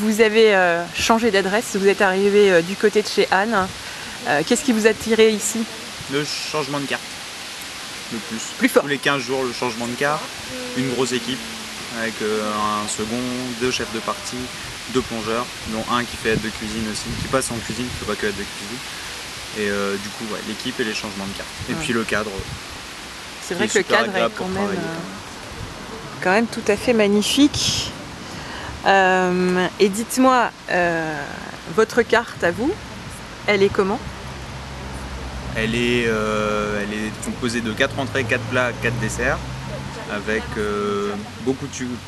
Vous avez changé d'adresse, vous êtes arrivé du côté de chez Anne. Qu'est-ce qui vous a attiré ici? Le changement de carte, le plus. Plus fort. Tous les 15 jours, le changement de carte, une grosse équipe avec un second, 2 chefs de partie, 2 plongeurs, dont un qui fait aide de cuisine aussi, qui passe en cuisine, qui ne fait pas que aide de cuisine. Et du coup, ouais, l'équipe et les changements de carte. Et puis le cadre. C'est vrai que le cadre est quand même tout à fait magnifique. Et dites-moi, votre carte à vous, elle est comment? Elle est composée de 4 entrées, 4 plats, 4 desserts, avec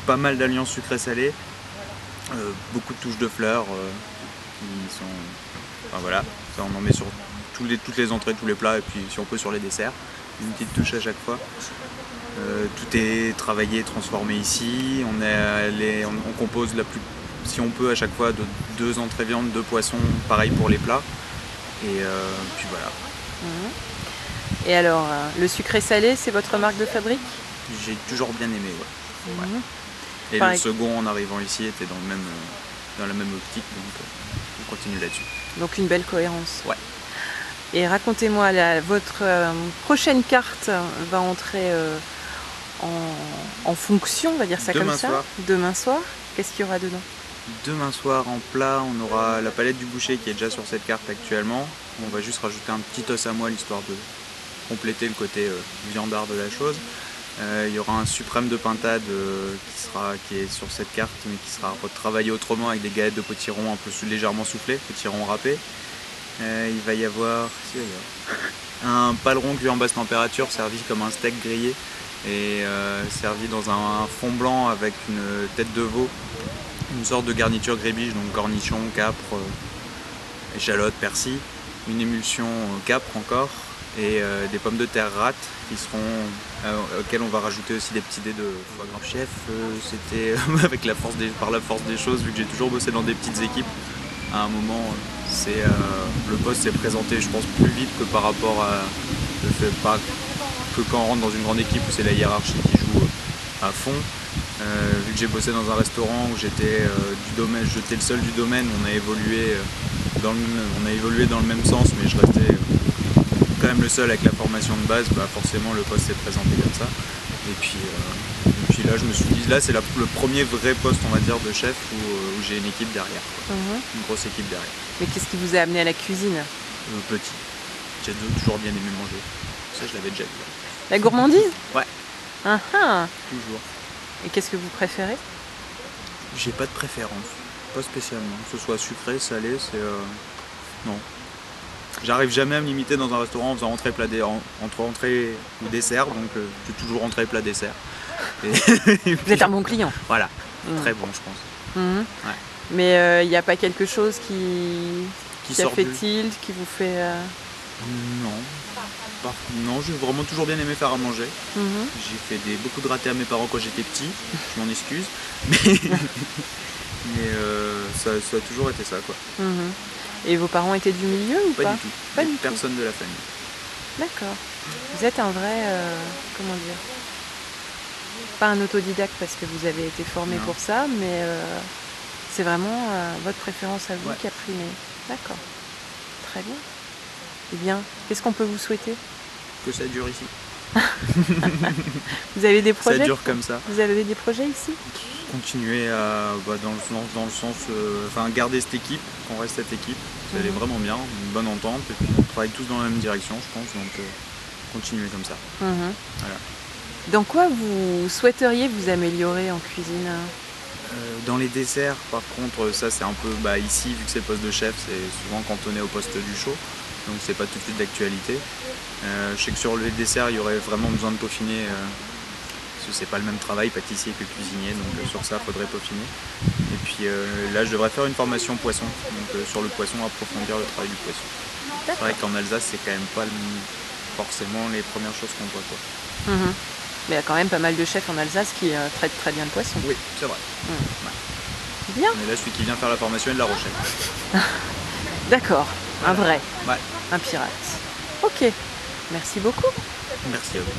pas mal d'alliances sucrées-salées, beaucoup de touches de fleurs, qui sont, enfin voilà, ça on en met sur toutes les entrées, tous les plats, et puis si on peut sur les desserts, une petite touche à chaque fois. Tout est travaillé, transformé ici. On compose si on peut à chaque fois de 2 entrées viande, 2 poissons, pareil pour les plats. Et puis voilà. Et alors, le sucré salé, c'est votre marque de fabrique? J'ai toujours bien aimé, ouais. Ouais. Et le second en arrivant ici était dans la même optique, donc on continue là-dessus. Donc une belle cohérence. Ouais. Et racontez-moi, votre prochaine carte va entrer en fonction, on va dire ça comme ça. Demain soir, qu'est-ce qu'il y aura dedans? Demain soir en plat, on aura la palette du boucher qui est déjà sur cette carte actuellement. On va juste rajouter un petit os à moelle histoire de compléter le côté viandard de la chose. Il y aura un suprême de pintade qui est sur cette carte mais qui sera retravaillé autrement avec des galettes de potiron un peu légèrement soufflées, potiron râpé. Il va y avoir un paleron cuit en basse température servi comme un steak grillé et servi dans un fond blanc avec une tête de veau, une sorte de garniture grébiche, donc cornichons, capre, échalotes, persil, une émulsion capre encore et des pommes de terre rate qui seront auxquelles on va rajouter aussi des petits dés de foie gras. Chef, c'était avec par la force des choses, vu que j'ai toujours bossé dans des petites équipes, à un moment le poste s'est présenté je pense plus vite que par rapport à le fait pas que quand on rentre dans une grande équipe où c'est la hiérarchie qui joue à fond. Vu que j'ai bossé dans un restaurant où j'étais le seul du domaine, on a évolué dans le même sens, mais je restais quand même le seul avec la formation de base, forcément le poste s'est présenté comme ça. Et puis là je me suis dit, là c'est le premier vrai poste on va dire de chef où j'ai une équipe derrière, une grosse équipe derrière. Mais qu'est-ce qui vous a amené à la cuisine? Petit. J'ai toujours bien aimé manger. Ça je l'avais déjà dit. La gourmandise? Ouais. Toujours. Et qu'est-ce que vous préférez? J'ai pas de préférence, pas spécialement. Que ce soit sucré, salé, non. J'arrive jamais à me limiter dans un restaurant en faisant entrée, plat, entre entrée ou dessert, donc j'ai toujours entrée, plat, dessert. Vous êtes un bon client. Voilà, très bon je pense. Ouais. Mais il n'y a pas quelque chose qui fait tilt, qui vous fait... Non, j'ai vraiment toujours bien aimé faire à manger. J'ai fait beaucoup de ratés à mes parents quand j'étais petit, je m'en excuse. Mais ça a toujours été ça, quoi. Et vos parents étaient du milieu ou pas? Pas du tout. Pas du tout. Personne de la famille. D'accord. Vous êtes un vrai, comment dire, pas un autodidacte parce que vous avez été formé pour ça, mais c'est vraiment votre préférence à vous qui a primé. D'accord. Très bien. Eh bien, qu'est-ce qu'on peut vous souhaiter? Que ça dure ici. Vous avez des projets? Ça dure comme ça. Vous avez des projets ici? Continuer dans le sens, garder cette équipe, qu'on reste cette équipe, ça allait vraiment bien, une bonne entente, et puis on travaille tous dans la même direction, je pense, donc continuer comme ça. Voilà. Dans quoi vous souhaiteriez vous améliorer en cuisine? Dans les desserts, par contre, ça c'est un peu, ici, vu que c'est le poste de chef, c'est souvent cantonné au poste du chaud, donc c'est pas tout de suite d'actualité. Je sais que sur les desserts, il y aurait vraiment besoin de peaufiner, parce que c'est pas le même travail, pâtissier que cuisinier, donc sur ça, il faudrait peaufiner. Et puis là, je devrais faire une formation poisson, donc sur le poisson, approfondir le travail du poisson. C'est vrai qu'en Alsace, c'est quand même pas forcément les premières choses qu'on voit, quoi. Mais il y a quand même pas mal de chefs en Alsace qui traitent très bien le poisson. Oui, c'est vrai. Bien. Mais là, celui qui vient faire la formation est de La Rochelle. D'accord, voilà. Un vrai. Ouais. Un pirate. Ok, merci beaucoup. Merci à vous.